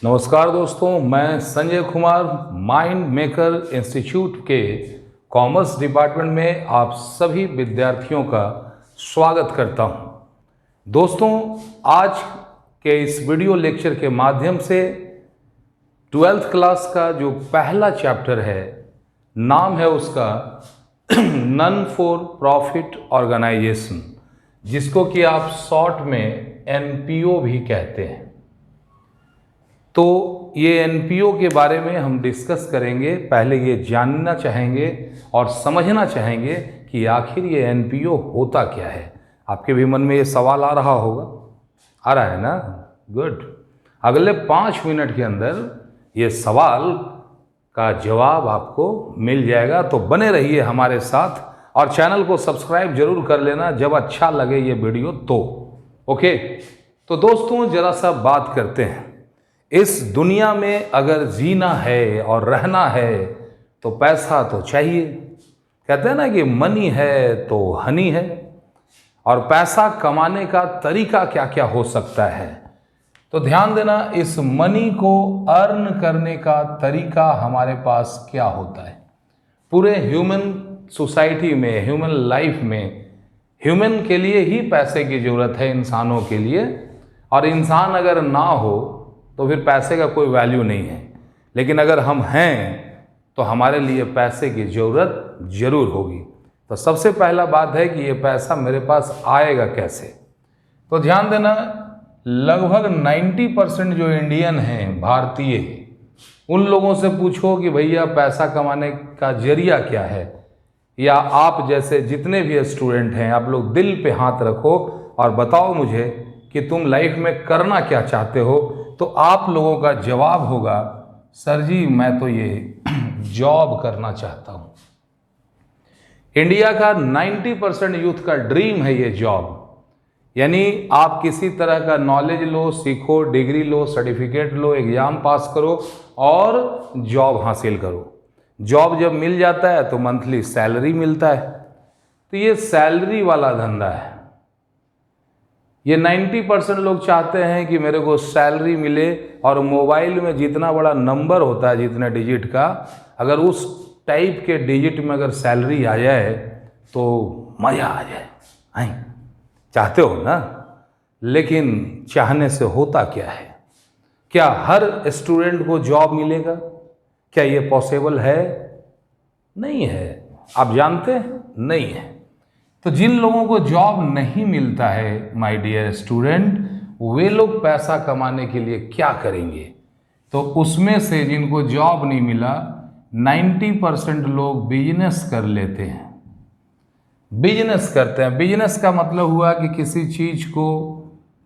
नमस्कार दोस्तों, मैं Sanjay Kumar mind maker institute के कॉमर्स डिपार्टमेंट में आप सभी विद्यार्थियों का स्वागत करता हूं। दोस्तों, आज के इस वीडियो लेक्चर के माध्यम से 12th क्लास का जो पहला चैप्टर है, नाम है उसका नन फॉर प्रॉफिट ऑर्गेनाइजेशन, जिसको कि आप शॉर्ट में एनपीओ भी कहते हैं। तो ये एनपीओ के बारे में हम डिस्कस करेंगे। पहले ये जानना चाहेंगे और समझना चाहेंगे कि आखिर ये एनपीओ होता क्या है। आपके भी मन में ये सवाल आ रहा होगा, आ रहा है ना? गुड। अगले 5 मिनट के अंदर ये सवाल का जवाब आपको मिल जाएगा, तो बने रहिए हमारे साथ और चैनल को सब्सक्राइब जरूर कर लेना जब अच्छा लगे ये वीडियो तो। ओके, तो दोस्तों जरा सा बात करते हैं। इस दुनिया में अगर जीना है और रहना है तो पैसा तो चाहिए। कहते हैं ना कि मनी है तो हनी है। और पैसा कमाने का तरीका क्या क्या हो सकता है, तो ध्यान देना, इस मनी को अर्न करने का तरीका हमारे पास क्या होता है। पूरे ह्यूमन सोसाइटी में, ह्यूमन लाइफ में, ह्यूमन के लिए ही पैसे की ज़रूरत है, इंसानों के लिए। और इंसान अगर ना हो तो फिर पैसे का कोई वैल्यू नहीं है। लेकिन अगर हम हैं तो हमारे लिए पैसे की ज़रूरत ज़रूर होगी। तो सबसे पहला बात है कि ये पैसा मेरे पास आएगा कैसे। तो ध्यान देना, लगभग 90% जो इंडियन हैं, भारतीय, उन लोगों से पूछो कि भैया पैसा कमाने का जरिया क्या है, या आप जैसे जितने भी स्टूडेंट हैं, आप लोग दिल पे हाथ रखो और बताओ मुझे कि तुम लाइफ में करना क्या चाहते हो। तो आप लोगों का जवाब होगा, सर जी मैं तो ये जॉब करना चाहता हूँ। इंडिया का 90% यूथ का ड्रीम है ये जॉब। यानी आप किसी तरह का नॉलेज लो, सीखो, डिग्री लो, सर्टिफिकेट लो, एग्जाम पास करो और जॉब हासिल करो। जॉब जब मिल जाता है तो मंथली सैलरी मिलता है। तो ये सैलरी वाला धंधा है। ये 90% लोग चाहते हैं कि मेरे को सैलरी मिले, और मोबाइल में जितना बड़ा नंबर होता है, जितने डिजिट का, अगर उस टाइप के डिजिट में अगर सैलरी आ जाए तो मज़ा आ जाए। चाहते हो ना? लेकिन चाहने से होता क्या है? क्या हर स्टूडेंट को जॉब मिलेगा? क्या ये पॉसिबल है? नहीं है। आप जानते हैं, नहीं है। तो जिन लोगों को जॉब नहीं मिलता है माय डियर स्टूडेंट, वे लोग पैसा कमाने के लिए क्या करेंगे? तो उसमें से जिनको जॉब नहीं मिला, 90% लोग बिजनेस कर लेते हैं। बिजनेस करते हैं। बिजनेस का मतलब हुआ कि किसी चीज़ को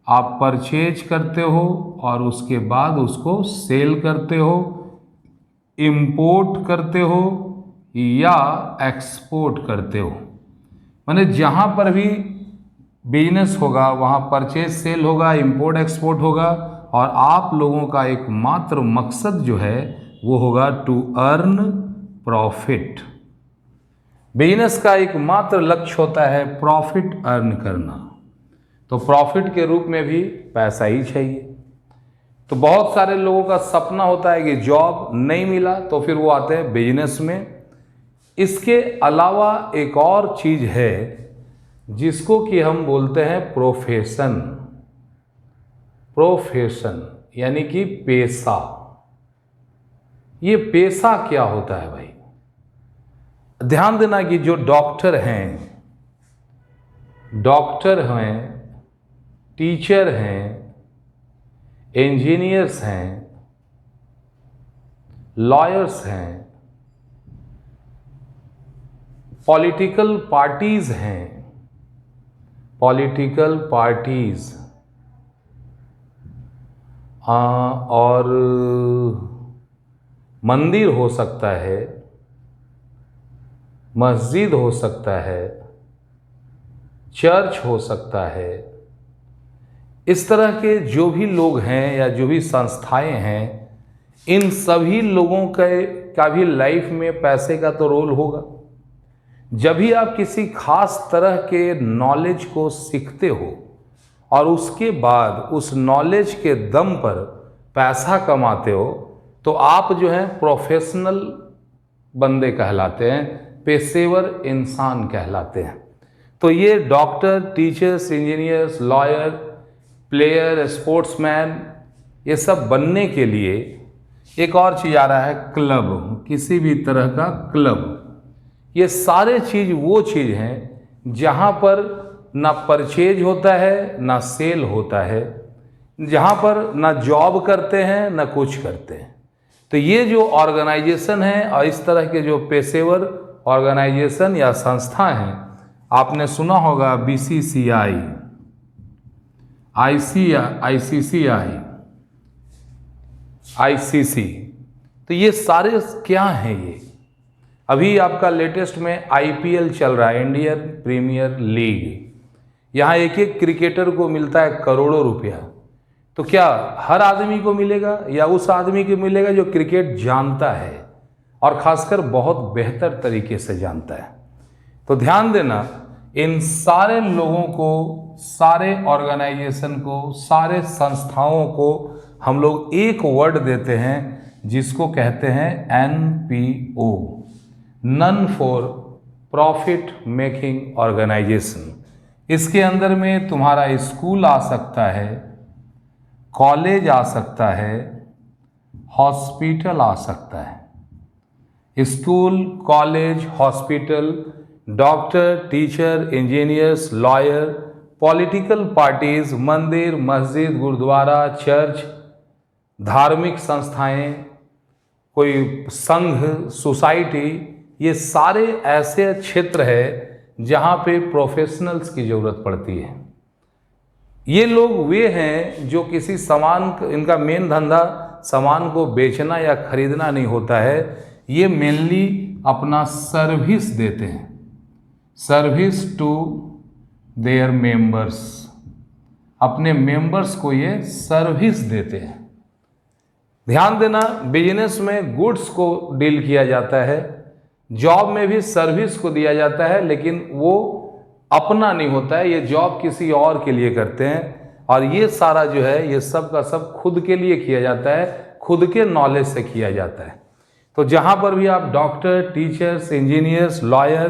आप परचेज करते हो और उसके बाद उसको सेल करते हो, इंपोर्ट करते हो या एक्सपोर्ट करते हो। माने जहाँ पर भी बिजनेस होगा वहाँ परचेज सेल होगा, इंपोर्ट एक्सपोर्ट होगा, और आप लोगों का एकमात्र मकसद जो है वो होगा टू अर्न प्रॉफिट। बिजनेस का एकमात्र लक्ष्य होता है प्रॉफिट अर्न करना। तो प्रॉफिट के रूप में भी पैसा ही चाहिए। तो बहुत सारे लोगों का सपना होता है कि जॉब नहीं मिला तो फिर वो आते हैं बिजनेस में। इसके अलावा एक और चीज़ है जिसको कि हम बोलते हैं प्रोफेशन। प्रोफेशन यानी कि पेशा। ये पेशा क्या होता है भाई? ध्यान देना कि जो डॉक्टर हैं, टीचर हैं, इंजीनियर्स हैं, लॉयर्स हैं, पॉलिटिकल पार्टीज हैं, और मंदिर हो सकता है, मस्जिद हो सकता है, चर्च हो सकता है। इस तरह के जो भी लोग हैं या जो भी संस्थाएं हैं, इन सभी लोगों का भी लाइफ में पैसे का तो रोल होगा। जब भी आप किसी खास तरह के नॉलेज को सीखते हो और उसके बाद उस नॉलेज के दम पर पैसा कमाते हो तो आप जो है प्रोफेशनल बंदे कहलाते हैं, पेशेवर इंसान कहलाते हैं। तो ये doctor, teachers, engineers, lawyer, player, sportsman, ये सब बनने के लिए एक और चीज़ आ रहा है, क्लब, किसी भी तरह का क्लब। ये सारे चीज़ वो चीज़ हैं जहाँ पर ना परचेज होता है ना सेल होता है, जहाँ पर ना जॉब करते हैं ना कुछ करते हैं। तो ये जो ऑर्गेनाइजेशन है और इस तरह के जो पेशेवर ऑर्गेनाइजेशन या संस्था हैं, आपने सुना होगा BCCI, ICCI, ICC। तो ये सारे क्या हैं? ये अभी आपका लेटेस्ट में IPL चल रहा है, इंडियन प्रीमियर लीग। यहाँ एक एक क्रिकेटर को मिलता है करोड़ों रुपया। तो क्या हर आदमी को मिलेगा या उस आदमी को मिलेगा जो क्रिकेट जानता है और खासकर बहुत बेहतर तरीके से जानता है? तो ध्यान देना, इन सारे लोगों को, सारे ऑर्गेनाइजेशन को, सारे संस्थाओं को हम लोग एक वर्ड देते हैं जिसको कहते हैं NPO, non for profit making organisation. इसके अंदर में तुम्हारा स्कूल आ सकता है, कॉलेज आ सकता है, हॉस्पिटल आ सकता है। School, college, hospital, doctor, teacher, engineers, lawyer, political parties, मंदिर, मस्जिद, गुरुद्वारा, चर्च, धार्मिक संस्थाएं, कोई संघ, सोसाइटी, ये सारे ऐसे क्षेत्र है जहाँ पे प्रोफेशनल्स की ज़रूरत पड़ती है। ये लोग वे हैं जो किसी सामान, इनका मेन धंधा सामान को बेचना या खरीदना नहीं होता है। ये मेनली अपना सर्विस देते हैं, सर्विस टू देयर मेंबर्स। अपने मेंबर्स को ये सर्विस देते हैं। ध्यान देना, बिजनेस में गुड्स को डील किया जाता है, जॉब में भी सर्विस को दिया जाता है, लेकिन वो अपना नहीं होता है, ये जॉब किसी और के लिए करते हैं। और ये सारा जो है, ये सब का सब खुद के लिए किया जाता है, खुद के नॉलेज से किया जाता है। तो जहाँ पर भी आप doctor, teachers, engineers, lawyer,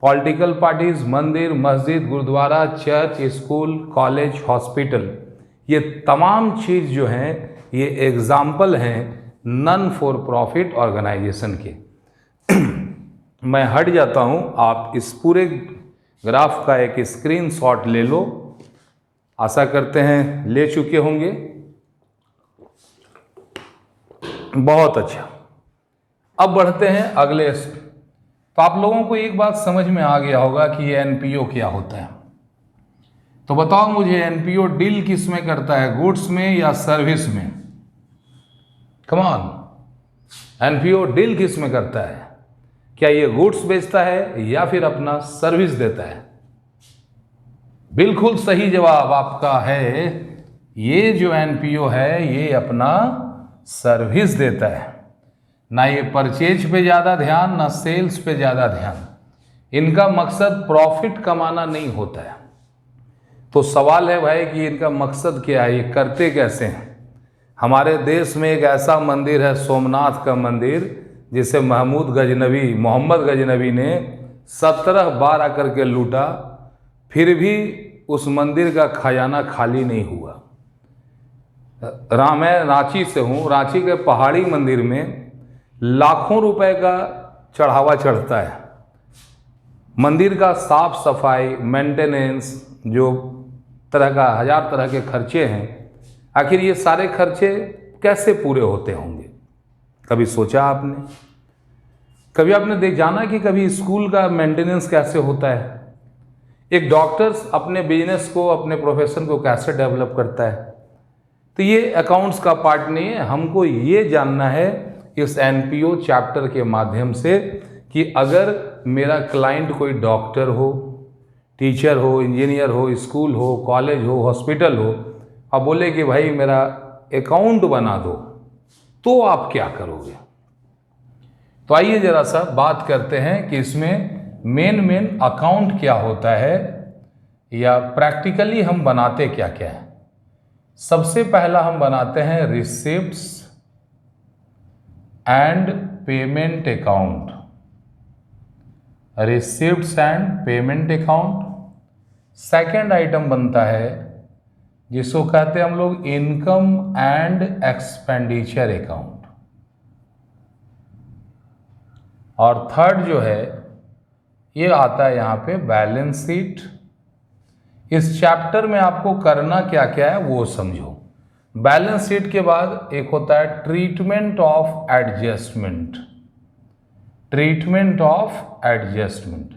political parties, मंदिर, मस्जिद, गुरुद्वारा, चर्च, स्कूल, कॉलेज, हॉस्पिटल, ये तमाम चीज़ जो हैं ये एग्जाम्पल हैं नन फॉर प्रॉफिट ऑर्गेनाइजेशन के। मैं हट जाता हूँ, आप इस पूरे ग्राफ का एक स्क्रीनशॉट ले लो। आशा करते हैं ले चुके होंगे। बहुत अच्छा, अब बढ़ते हैं अगले। तो आप लोगों को एक बात समझ में आ गया होगा कि ये NPO क्या होता है। तो बताओ मुझे, NPO डील किस में करता है, गुड्स में या सर्विस में? कम ऑन, NPO डील किस में करता है? क्या ये गुड्स बेचता है या फिर अपना सर्विस देता है? बिल्कुल सही जवाब आपका है, ये जो NPO है ये अपना सर्विस देता है। ना ये परचेज पे ज़्यादा ध्यान, ना सेल्स पे ज़्यादा ध्यान। इनका मकसद प्रॉफिट कमाना नहीं होता है। तो सवाल है भाई कि इनका मकसद क्या है, ये करते कैसे हैं? हमारे देश में एक ऐसा मंदिर है, सोमनाथ का मंदिर, जिसे मोहम्मद गजनबी ने 17 बार आकर के लूटा, फिर भी उस मंदिर का खजाना खाली नहीं हुआ। मैं रांची से हूँ, रांची के पहाड़ी मंदिर में लाखों रुपए का चढ़ावा चढ़ता है। मंदिर का साफ सफाई, मेंटेनेंस, जो तरह का 1000 तरह के खर्चे हैं, आखिर ये सारे खर्चे कैसे पूरे होते होंगे? कभी सोचा आपने? कभी आपने जाना कि कभी स्कूल का मेंटेनेंस कैसे होता है? एक डॉक्टर अपने बिजनेस को, अपने प्रोफेशन को कैसे डेवलप करता है? तो ये अकाउंट्स का पार्ट नहीं है। हमको ये जानना है इस NPO चैप्टर के माध्यम से कि अगर मेरा क्लाइंट कोई डॉक्टर हो, टीचर हो, इंजीनियर हो, स्कूल हो, कॉलेज हो, हॉस्पिटल हो, अब बोले कि भाई मेरा अकाउंट बना दो, तो आप क्या करोगे? तो आइए जरा सा बात करते हैं कि इसमें मेन अकाउंट क्या होता है या प्रैक्टिकली हम बनाते क्या क्या है। सबसे पहला हम बनाते हैं receipts and payment account. Receipts and payment account. Second item बनता है जिसको कहते हैं हम लोग इनकम एंड एक्सपेंडिचर अकाउंट। और थर्ड जो है ये आता है यहाँ पे बैलेंस शीट। इस चैप्टर में आपको करना क्या क्या है वो समझो। बैलेंस शीट के बाद एक होता है treatment of adjustment. Treatment of adjustment.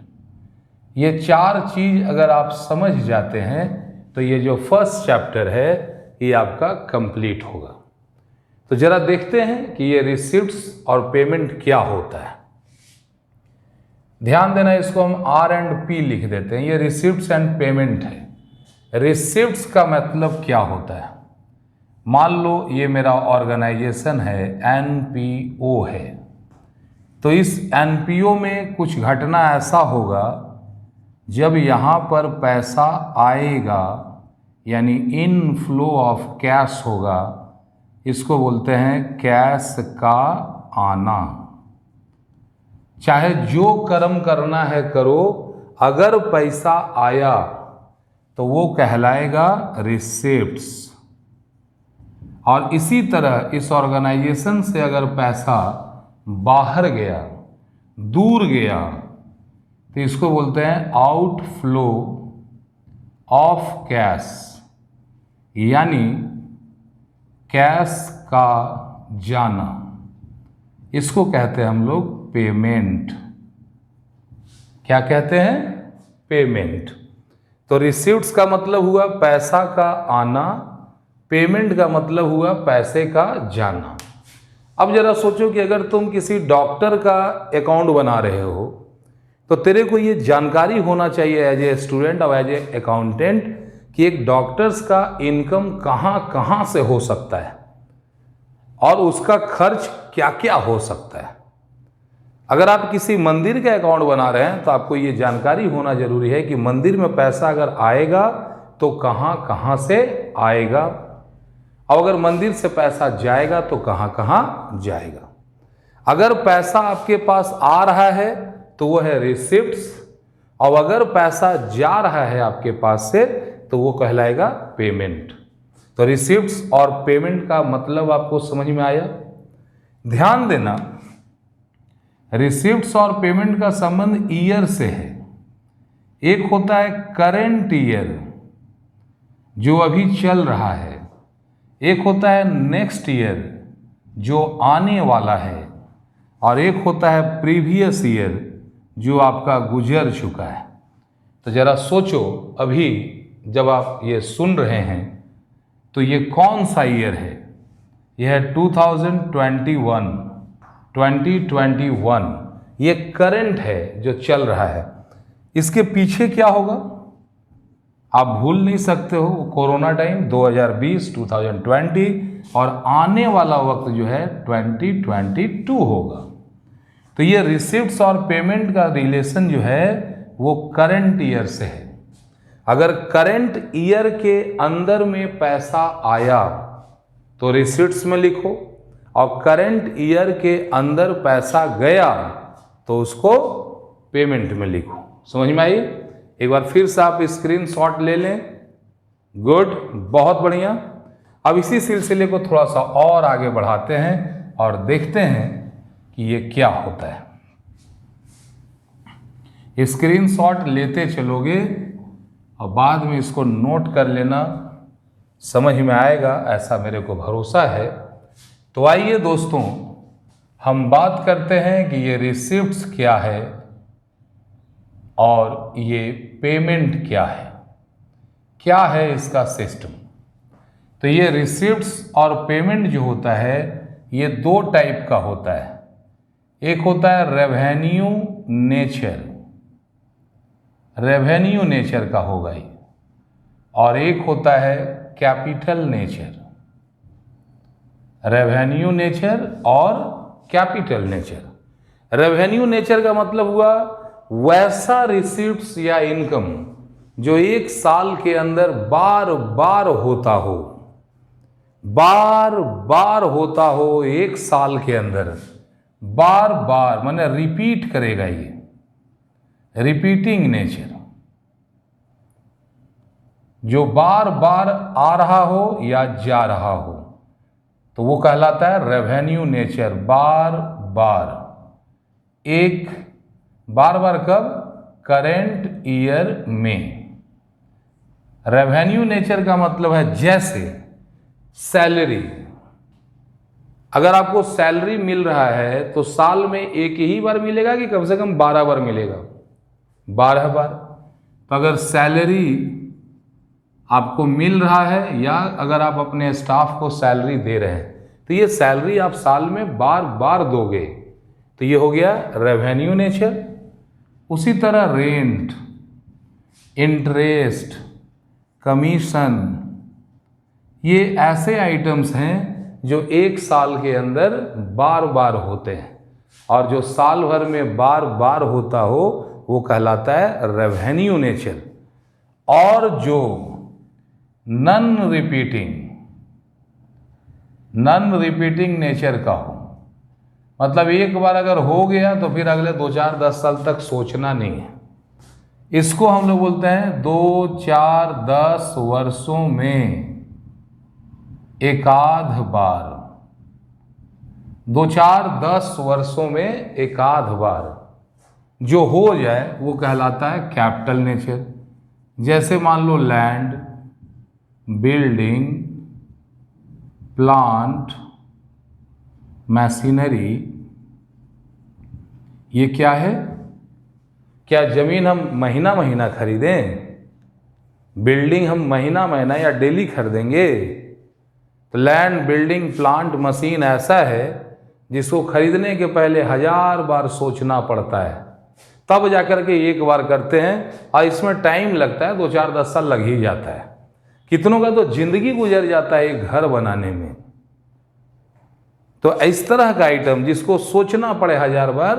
ये चार चीज अगर आप समझ जाते हैं तो ये जो फर्स्ट चैप्टर है ये आपका कंप्लीट होगा। तो जरा देखते हैं कि ये रिसिप्ट्स और पेमेंट क्या होता है। ध्यान देना, इसको हम R&P लिख देते हैं। ये रिसिप्ट्स एंड पेमेंट है। रिसिप्ट्स का मतलब क्या होता है? मान लो ये मेरा ऑर्गेनाइजेशन है, NPO है, तो इस NPO में कुछ घटना ऐसा होगा जब यहाँ पर पैसा आएगा यानी इनफ्लो ऑफ कैश होगा, इसको बोलते हैं कैश का आना। चाहे जो कर्म करना है करो, अगर पैसा आया तो वो कहलाएगा रिसिप्ट्स। और इसी तरह इस ऑर्गेनाइजेशन से अगर पैसा बाहर गया, दूर गया, तो इसको बोलते हैं आउटफ्लो ऑफ कैश, यानी कैश का जाना। इसको कहते हैं हम लोग पेमेंट। क्या कहते हैं? पेमेंट। तो रिसिप्ट्स का मतलब हुआ पैसा का आना, पेमेंट का मतलब हुआ पैसे का जाना। अब जरा सोचो कि अगर तुम किसी डॉक्टर का अकाउंट बना रहे हो तो तेरे को ये जानकारी होना चाहिए एज ए स्टूडेंट और एज ए अकाउंटेंट कि एक डॉक्टर्स का इनकम कहाँ कहाँ से हो सकता है और उसका खर्च क्या क्या हो सकता है। अगर आप किसी मंदिर का अकाउंट बना रहे हैं तो आपको ये जानकारी होना जरूरी है कि मंदिर में पैसा अगर आएगा तो कहाँ कहाँ से आएगा, और अगर मंदिर से पैसा जाएगा तो कहाँ कहाँ जाएगा। अगर पैसा आपके पास आ रहा है तो वो है रिसिप्ट्स, और अगर पैसा जा रहा है आपके पास से तो वो कहलाएगा पेमेंट। तो रिसिप्ट्स और पेमेंट का मतलब आपको समझ में आया? ध्यान देना, रिसिप्ट्स और पेमेंट का संबंध ईयर से है। एक होता है करेंट ईयर जो अभी चल रहा है, एक होता है नेक्स्ट ईयर जो आने वाला है, और एक होता है प्रीवियस ईयर जो आपका गुजर चुका है। तो जरा सोचो, अभी जब आप ये सुन रहे हैं तो ये कौन सा ईयर है? यह है 2021। ये करंट है जो चल रहा है। इसके पीछे क्या होगा आप भूल नहीं सकते हो, कोरोना टाइम 2020 और आने वाला वक्त जो है 2022 होगा। तो ये रिसिप्ट्स और पेमेंट का रिलेशन जो है वो करंट ईयर से है। अगर करंट ईयर के अंदर में पैसा आया तो रिसिप्ट्स में लिखो, और करंट ईयर के अंदर पैसा गया तो उसको पेमेंट में लिखो। समझ में आई? एक बार फिर से आप स्क्रीनशॉट ले लें। गुड, बहुत बढ़िया। अब इसी सिलसिले को थोड़ा सा और आगे बढ़ाते हैं और देखते हैं कि ये क्या होता है। स्क्रीनशॉट लेते चलोगे और बाद में इसको नोट कर लेना, समझ में आएगा ऐसा मेरे को भरोसा है। तो आइए दोस्तों, हम बात करते हैं कि ये रिसिप्ट्स क्या है और ये पेमेंट क्या है, क्या है इसका सिस्टम। तो ये रिसिप्ट्स और पेमेंट जो होता है ये दो टाइप का होता है। एक होता है रेवेन्यू नेचर, रेवेन्यू नेचर का होगा ये, और एक होता है कैपिटल नेचर। रेवेन्यू नेचर और कैपिटल नेचर। रेवेन्यू नेचर का मतलब हुआ वैसा रिसिप्ट्स या इनकम जो एक साल के अंदर बार बार होता हो, बार बार होता हो एक साल के अंदर, बार बार माने रिपीट करेगा, ये रिपीटिंग नेचर, जो बार बार आ रहा हो या जा रहा हो, तो वो कहलाता है रेवेन्यू नेचर। बार बार, एक बार बार कब? करेंट ईयर में। रेवेन्यू नेचर का मतलब है जैसे सैलरी, अगर आपको सैलरी मिल रहा है तो साल में एक ही बार मिलेगा कि कम से कम 12 बार मिलेगा? 12 बार। तो अगर सैलरी आपको मिल रहा है या अगर आप अपने स्टाफ को सैलरी दे रहे हैं, तो ये सैलरी आप साल में बार बार दोगे, तो ये हो गया रेवेन्यू नेचर। उसी तरह रेंट, इंटरेस्ट, कमीशन, ये ऐसे आइटम्स हैं जो एक साल के अंदर बार बार होते हैं, और जो साल भर में बार बार होता हो वो कहलाता है रेवेन्यू नेचर। और जो नॉन रिपीटिंग नेचर का हो, मतलब एक बार अगर हो गया तो फिर अगले 2, 4, 10 साल तक सोचना नहीं है, इसको हम लोग बोलते हैं 2, 4, 10 वर्षों में एकाध बार। 2, 4, 10 वर्षों में एकाध बार जो हो जाए वो कहलाता है कैपिटल नेचर। जैसे मान लो लैंड, बिल्डिंग, प्लांट, मशीनरी, ये क्या है? क्या जमीन हम महीना महीना खरीदें? बिल्डिंग हम महीना महीना या डेली खरीदेंगे? तो लैंड, बिल्डिंग, प्लांट, मशीन ऐसा है जिसको खरीदने के पहले 1000 बार सोचना पड़ता है, तब जाकर के एक बार करते हैं, और इसमें टाइम लगता है, 2, 4, 10 साल लग ही जाता है। कितनों का तो जिंदगी गुजर जाता है एक घर बनाने में। तो इस तरह का आइटम जिसको सोचना पड़े 1000 बार,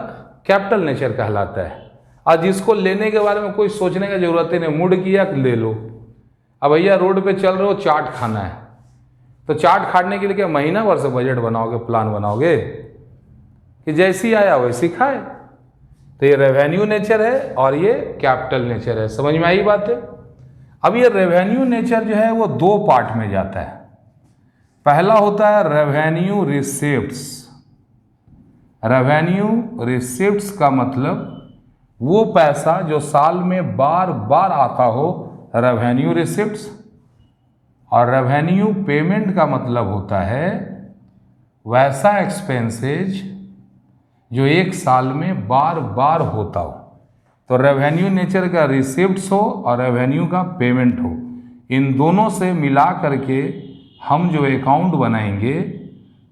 कैपिटल नेचर कहलाता है। और जिसको लेने के बारे में कोई सोचने का जरूरत ही नहीं, मूड किया ले लो। अब भैया रोड पे चल रहे हो, चाट खाना है, तो चाट खाने के लिए क्या महीना भर से बजट बनाओगे, प्लान बनाओगे, कि जैसी आया वैसी खाए? तो ये रेवेन्यू नेचर है और ये कैपिटल नेचर है। समझ में आई बात है? अब ये रेवेन्यू नेचर जो है वो 2 पार्ट में जाता है। पहला होता है रेवेन्यू रिसिप्ट्स। रेवेन्यू रिसिप्ट्स का मतलब वो पैसा जो साल में बार बार आता हो, रेवेन्यू रिसिप्ट्स। और रेवेन्यू पेमेंट का मतलब होता है वैसा एक्सपेंसेज जो एक साल में बार बार होता हो। तो रेवेन्यू नेचर का रिसिप्ट्स हो और रेवेन्यू का पेमेंट हो, इन दोनों से मिला करके हम जो अकाउंट बनाएंगे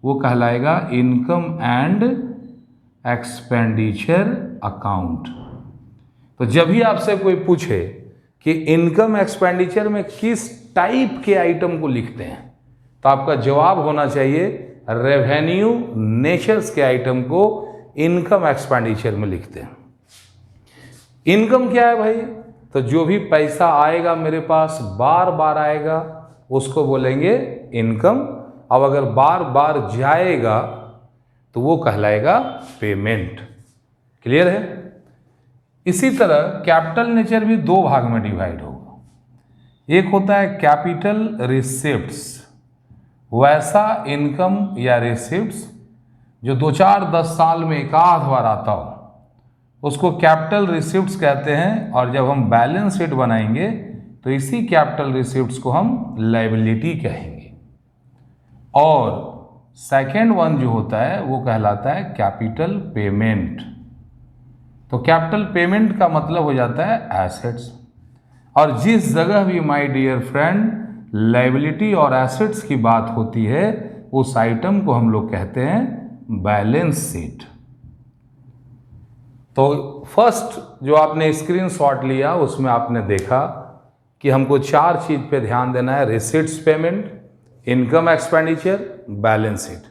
वो कहलाएगा इनकम एंड एक्सपेंडिचर अकाउंट। तो जब भी आपसे कोई पूछे कि इनकम एक्सपेंडिचर में किस टाइप के आइटम को लिखते हैं, तो आपका जवाब होना चाहिए रेवेन्यू नेचर्स के आइटम को इनकम एक्सपेंडिचर में लिखते हैं। इनकम क्या है भाई? तो जो भी पैसा आएगा मेरे पास, बार बार आएगा, उसको बोलेंगे इनकम। अब अगर बार बार जाएगा तो वो कहलाएगा पेमेंट। क्लियर है? इसी तरह कैपिटल नेचर भी 2 भाग में डिवाइड होगा। एक होता है कैपिटल रिसिप्ट्स, वैसा इनकम या रिसिप्ट्स जो 2, 4, 10 साल में एक आध बार आता हो, उसको कैपिटल रिसिप्ट्स कहते हैं। और जब हम बैलेंस शीट बनाएंगे तो इसी कैपिटल रिसिप्ट्स को हम लायबिलिटी कहेंगे। और सेकेंड वन जो होता है वो कहलाता है कैपिटल पेमेंट। तो कैपिटल पेमेंट का मतलब हो जाता है एसेट्स। और जिस जगह भी माय डियर फ्रेंड लायबिलिटी और एसेट्स की बात होती है, उस आइटम को हम लोग कहते हैं बैलेंस शीट। तो फर्स्ट जो आपने स्क्रीनशॉट लिया उसमें आपने देखा कि हमको 4 चीज़ पे ध्यान देना है: receipts payment, income expenditure, balance sheet,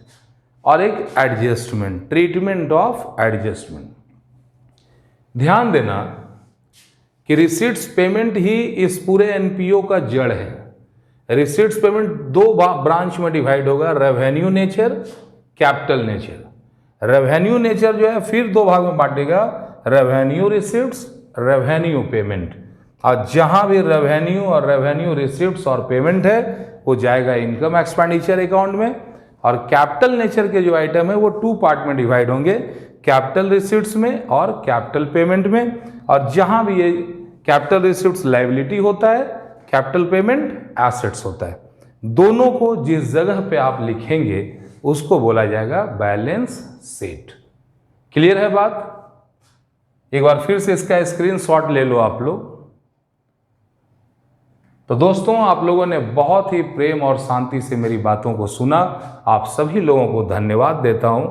और एक एडजस्टमेंट, ट्रीटमेंट ऑफ एडजस्टमेंट। ध्यान देना कि रिसीट्स पेमेंट ही इस पूरे एनपीओ का जड़ है। रिसीट्स पेमेंट दो ब्रांच में डिवाइड होगा, revenue nature, capital nature. Revenue nature जो है फिर दो भाग में बांटेगा, रेवेन्यू रिसीट्स, रेवेन्यू पेमेंट। और जहां भी रेवेन्यू और रेवेन्यू रिसीट्स और पेमेंट है वो जाएगा इनकम एक्सपेंडिचर अकाउंट में। और कैपिटल नेचर के जो आइटम है वो टू पार्ट में डिवाइड होंगे, कैपिटल रिसीट्स में और कैपिटल पेमेंट में। और जहां भी ये कैपिटल रिसीट्स लायबिलिटी होता है, कैपिटल पेमेंट एसेट्स होता है, दोनों को जिस जगह पे आप लिखेंगे उसको बोला जाएगा बैलेंस शीट। क्लियर है बात? एक बार फिर से इसका स्क्रीनशॉट ले लो आप लोग। तो दोस्तों, आप लोगों ने बहुत ही प्रेम और शांति से मेरी बातों को सुना। आप सभी लोगों को धन्यवाद देता हूं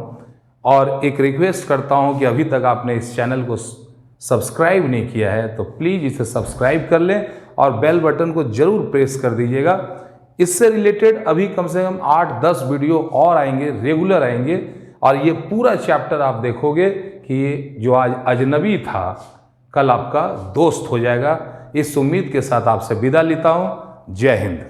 और एक रिक्वेस्ट करता हूं कि अभी तक आपने इस चैनल को सब्सक्राइब नहीं किया है तो प्लीज़ इसे सब्सक्राइब कर लें और बेल बटन को जरूर प्रेस कर दीजिएगा। इससे रिलेटेड अभी कम से कम 8-10 वीडियो और आएंगे, रेगुलर आएंगे। और ये पूरा चैप्टर आप देखोगे कि जो आज अजनबी था कल आपका दोस्त हो जाएगा। इस उम्मीद के साथ आपसे विदा लेता हूँ। जय हिंद।